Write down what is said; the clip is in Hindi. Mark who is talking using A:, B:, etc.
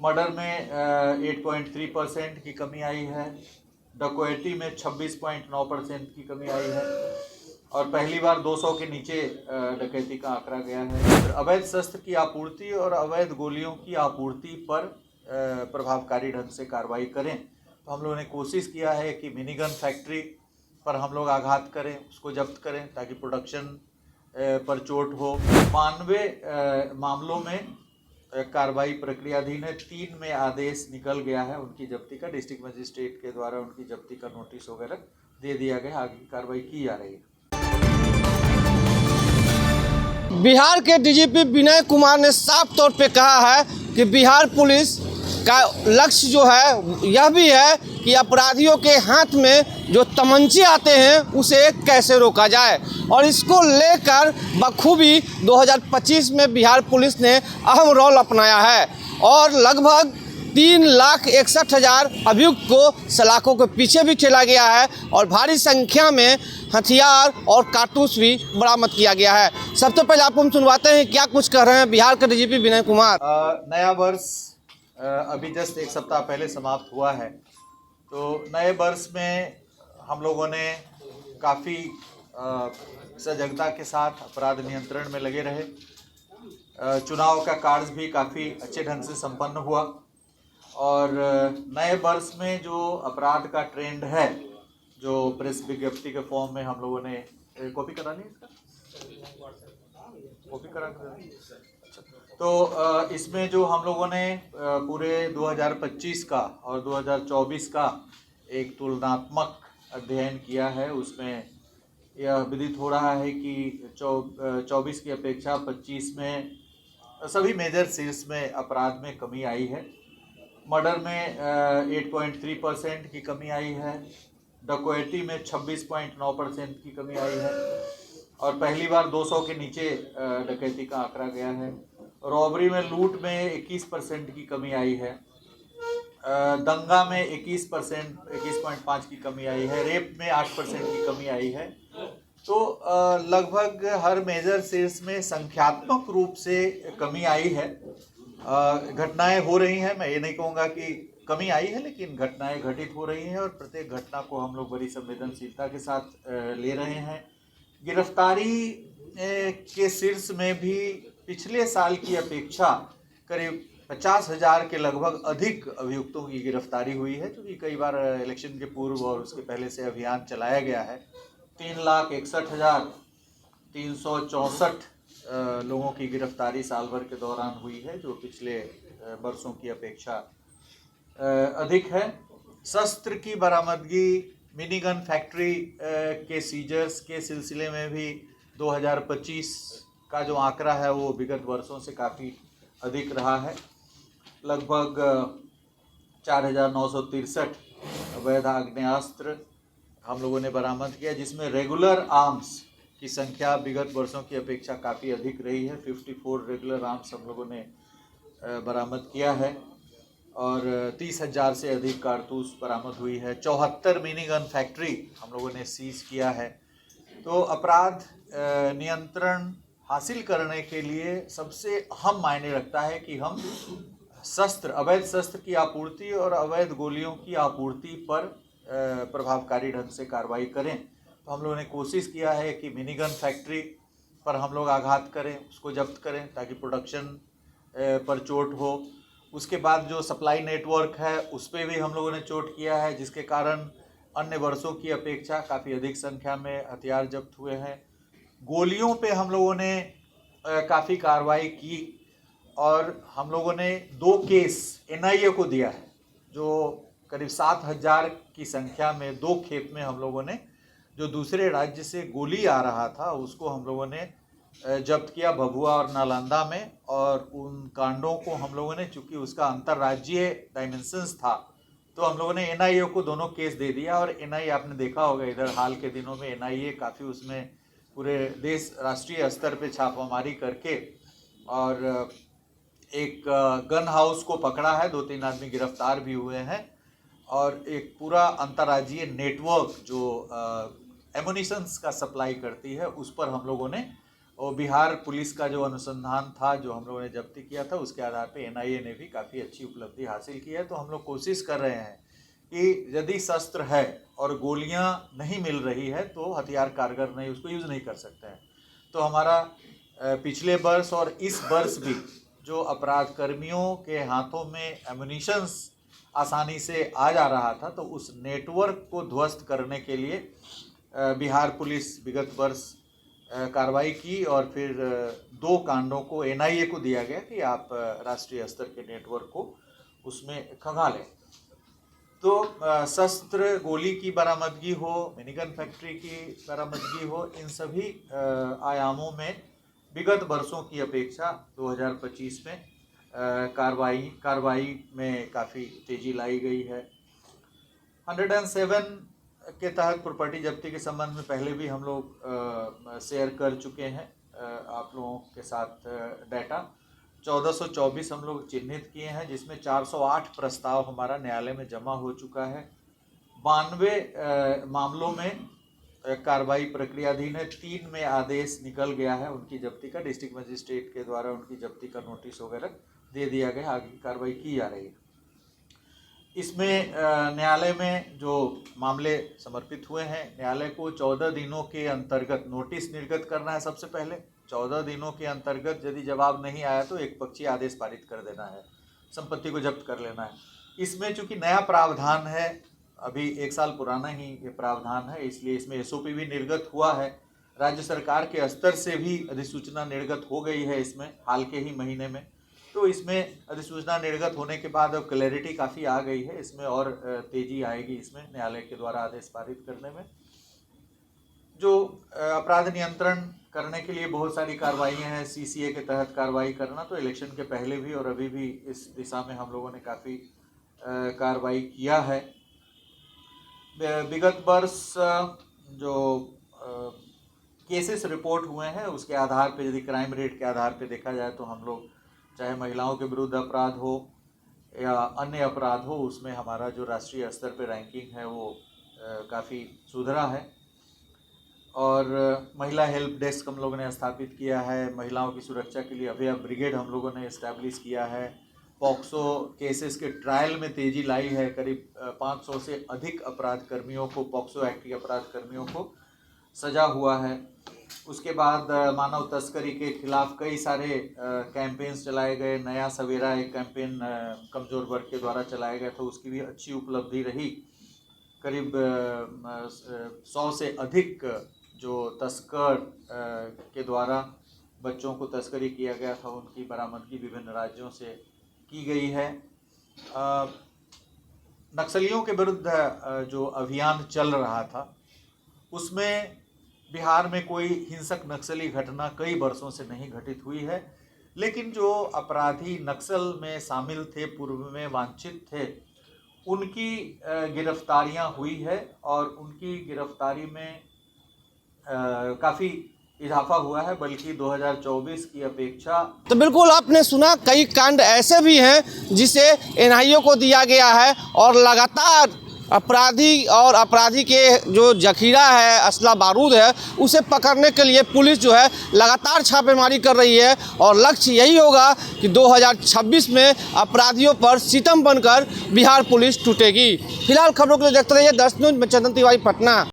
A: मर्डर में 8.3% की कमी आई है। डकैती में 26.9% की कमी आई है और पहली बार 200 के नीचे डकैती का आंकड़ा गया है। अवैध शस्त्र की आपूर्ति और अवैध गोलियों की आपूर्ति पर प्रभावकारी ढंग से कार्रवाई करें। तो हम लोगों ने कोशिश किया है कि मिनीगन फैक्ट्री पर हम लोग आघात करें, उसको जब्त करें ताकि प्रोडक्शन पर चोट हो। 92 मामलों में कार्रवाई प्रक्रियाधीन है। 3 में आदेश निकल गया है उनकी जब्ती का। डिस्ट्रिक्ट मजिस्ट्रेट के द्वारा उनकी जब्ती का नोटिस वगैरह दे दिया गया। आगे की कार्रवाई की जा रही है।
B: बिहार के डीजीपी विनय कुमार ने साफ तौर पे कहा है कि बिहार पुलिस का लक्ष्य जो है यह भी है कि अपराधियों के हाथ में जो तमंचे आते हैं उसे कैसे रोका जाए, और इसको लेकर बखूबी 2025 में बिहार पुलिस ने अहम रोल अपनाया है और लगभग 3,61,000 अभियुक्त को सलाखों के पीछे भी चला गया है और भारी संख्या में हथियार और कारतूस भी बरामद किया गया है। सबसे पहले आपको हम सुनवाते हैं क्या कुछ कह रहे हैं बिहार के डीजीपी विनय कुमार।
A: नया वर्ष अभी जस्ट एक सप्ताह पहले समाप्त हुआ है। तो नए वर्ष में हम लोगों ने काफ़ी सजगता के साथ अपराध नियंत्रण में लगे रहे। चुनाव का कार्य भी काफ़ी अच्छे ढंग से संपन्न हुआ और नए वर्ष में जो अपराध का ट्रेंड है, जो प्रेस विज्ञप्ति के फॉर्म में हम लोगों ने कॉपी करा ली, इसका कॉपी करा तो इसमें जो हम लोगों ने पूरे 2025 का और 2024 का एक तुलनात्मक अध्ययन किया है। उसमें यह विदित हो रहा है कि 24 की अपेक्षा 25 में सभी मेजर सीरीज में अपराध में कमी आई है। मर्डर में 8.3% की कमी आई है। डकैती में 26.9% की कमी आई है और पहली बार 200 के नीचे डकैती का आंकड़ा गया है। रॉबरी में, लूट में 21% की कमी आई है। दंगा में 21.5 की कमी आई है। रेप में 8% की कमी आई है। तो लगभग हर मेजर सीरीज में संख्यात्मक रूप से कमी आई है। घटनाएं हो रही हैं, मैं ये नहीं कहूँगा कि कमी आई है, लेकिन घटनाएं घटित हो रही हैं और प्रत्येक घटना को हम लोग बड़ी संवेदनशीलता के साथ ले रहे हैं। गिरफ्तारी के शीर्ष में भी पिछले साल की अपेक्षा करीब 50,000 के लगभग अधिक अभियुक्तों की गिरफ्तारी हुई है, क्योंकि कई बार इलेक्शन के पूर्व और उसके पहले से अभियान चलाया गया है। 3,61,364 लोगों की गिरफ्तारी साल भर के दौरान हुई है, जो पिछले वर्षों की अपेक्षा अधिक है। शस्त्र की बरामदगी, मिनीगन फैक्ट्री के सीजर्स के सिलसिले में भी 2025 का जो आंकड़ा है वो विगत वर्षों से काफ़ी अधिक रहा है। लगभग 4,963 अवैध आग्नेयास्त्र हम लोगों ने बरामद किया, जिसमें रेगुलर आर्म्स की संख्या विगत वर्षों की अपेक्षा काफ़ी अधिक रही है। 54 रेगुलर आर्म्स हम लोगों ने बरामद किया है और 30,000 से अधिक कारतूस बरामद हुई है। 74 मिनीगन फैक्ट्री हम लोगों ने सीज किया है। तो अपराध नियंत्रण हासिल करने के लिए सबसे अहम मायने रखता है कि हम अवैध शस्त्र की आपूर्ति और अवैध गोलियों की आपूर्ति पर प्रभावकारी ढंग से कार्रवाई करें। तो हम लोगों ने कोशिश किया है कि मिनीगन फैक्ट्री पर हम लोग आघात करें, उसको जब्त करें ताकि प्रोडक्शन पर चोट हो। उसके बाद जो सप्लाई नेटवर्क है उस पर भी हम लोगों ने चोट किया है, जिसके कारण अन्य वर्षों की अपेक्षा काफ़ी अधिक संख्या में हथियार जब्त हुए हैं। गोलियों पे हम लोगों ने काफ़ी कार्रवाई की और हम लोगों ने 2 केस एनआईए को दिया है, जो करीब 7,000 की संख्या में 2 खेप में हम लोगों ने जो दूसरे राज्य से गोली आ रहा था उसको हम लोगों ने जब्त किया भभुआ और नालंदा में। और उन कांडों को हम लोगों ने, चूँकि उसका अंतर्राज्यीय डायमेंशंस था, तो हम लोगों ने एनआईए को दोनों केस दे दिया। और एनआईए आपने देखा होगा इधर हाल के दिनों में एनआईए काफ़ी उसमें पूरे देश राष्ट्रीय स्तर पे छापामारी करके और एक गन हाउस को पकड़ा है, 2-3 आदमी गिरफ्तार भी हुए हैं और एक पूरा अंतर्राज्यीय नेटवर्क जो एमुनिशंस का सप्लाई करती है उस पर हम लोगों ने और बिहार पुलिस का जो अनुसंधान था, जो हम लोगों ने जब्ती किया था, उसके आधार पे एनआईए ने भी काफ़ी अच्छी उपलब्धि हासिल की है। तो हम लोग कोशिश कर रहे हैं कि यदि शस्त्र है और गोलियां नहीं मिल रही है तो हथियार कारगर नहीं, उसको यूज़ नहीं कर सकते हैं। तो हमारा पिछले वर्ष और इस वर्ष भी जो अपराध कर्मियों के हाथों में एमुनिशंस आसानी से आ जा रहा था, तो उस नेटवर्क को ध्वस्त करने के लिए बिहार पुलिस विगत वर्ष कार्रवाई की और फिर 2 कांडों को एनआईए को दिया गया कि आप राष्ट्रीय स्तर के नेटवर्क को उसमें खंगा लें। तो शस्त्र, गोली की बरामदगी हो, मिनीगन फैक्ट्री की बरामदगी हो, इन सभी आयामों में विगत वर्षों की अपेक्षा 2025 में कार्रवाई में काफ़ी तेज़ी लाई गई है। 107 के तहत प्रॉपर्टी जब्ती के संबंध में पहले भी हम लोग शेयर कर चुके हैं आप लोगों के साथ डाटा। 1424 हम लोग चिन्हित किए हैं, जिसमें 408 प्रस्ताव हमारा न्यायालय में जमा हो चुका है। 92 मामलों में कार्रवाई प्रक्रियाधीन है। 3 में आदेश निकल गया है उनकी जब्ती का, डिस्ट्रिक्ट मजिस्ट्रेट के द्वारा उनकी जब्ती का नोटिस वगैरह दे दिया गया, आगे की कार्रवाई की जा रही है। इसमें न्यायालय में जो मामले समर्पित हुए हैं, न्यायालय को 14 दिनों के अंतर्गत नोटिस निर्गत करना है। सबसे पहले 14 दिनों के अंतर्गत यदि जवाब नहीं आया तो एक पक्षीय आदेश पारित कर देना है, संपत्ति को जब्त कर लेना है। इसमें चूंकि नया प्रावधान है, अभी 1 साल पुराना ही ये प्रावधान है, इसलिए इसमें एसओपी भी निर्गत हुआ है। राज्य सरकार के स्तर से भी अधिसूचना निर्गत हो गई है इसमें हाल के ही महीने में। तो इसमें अधिसूचना निर्गत होने के बाद अब क्लैरिटी काफ़ी आ गई है, इसमें और तेज़ी आएगी इसमें न्यायालय के द्वारा आदेश पारित करने में। जो अपराध नियंत्रण करने के लिए बहुत सारी कार्रवाइयाँ हैं, सीसीए के तहत कार्रवाई करना, तो इलेक्शन के पहले भी और अभी भी इस दिशा में हम लोगों ने काफ़ी कार्रवाई किया है। विगत वर्ष जो केसेस रिपोर्ट हुए हैं उसके आधार पे, यदि क्राइम रेट के आधार पे देखा जाए तो हम लोग चाहे महिलाओं के विरुद्ध अपराध हो या अन्य अपराध हो, उसमें हमारा जो राष्ट्रीय स्तर पे रैंकिंग है वो काफ़ी सुधरा है। और महिला हेल्प डेस्क हम लोगों ने स्थापित किया है। महिलाओं की सुरक्षा के लिए अभय ब्रिगेड हम लोगों ने इस्टेब्लिश किया है। पॉक्सो केसेस के ट्रायल में तेज़ी लाई है। करीब 500 से अधिक अपराध कर्मियों को, पॉक्सो एक्ट के अपराध कर्मियों को सजा हुआ है। उसके बाद मानव तस्करी के खिलाफ कई सारे कैंपेन्स चलाए गए। नया सवेरा एक कैंपेन कमज़ोर वर्ग के द्वारा चलाया गया था, उसकी भी अच्छी उपलब्धि रही। करीब 100 से अधिक जो तस्कर के द्वारा बच्चों को तस्करी किया गया था, उनकी बरामदगी विभिन्न राज्यों से की गई है। नक्सलियों के विरुद्ध जो अभियान चल रहा था उसमें बिहार में कोई हिंसक नक्सली घटना कई वर्षों से नहीं घटित हुई है, लेकिन जो अपराधी नक्सल में शामिल थे, पूर्व में वांछित थे, उनकी गिरफ्तारियां हुई है और उनकी गिरफ्तारी में काफ़ी इजाफा हुआ है, बल्कि 2024 की अपेक्षा।
B: तो बिल्कुल आपने सुना, कई कांड ऐसे भी हैं जिसे एनआईए को दिया गया है और लगातार अपराधी और अपराधी के जो जखीरा है, असला बारूद है, उसे पकड़ने के लिए पुलिस जो है लगातार छापेमारी कर रही है और लक्ष्य यही होगा कि 2026 में अपराधियों पर सितम बनकर बिहार पुलिस टूटेगी। फिलहाल खबरों के लिए देखते रहिए 10 न्यूज़ में। चंदन तिवारी, पटना।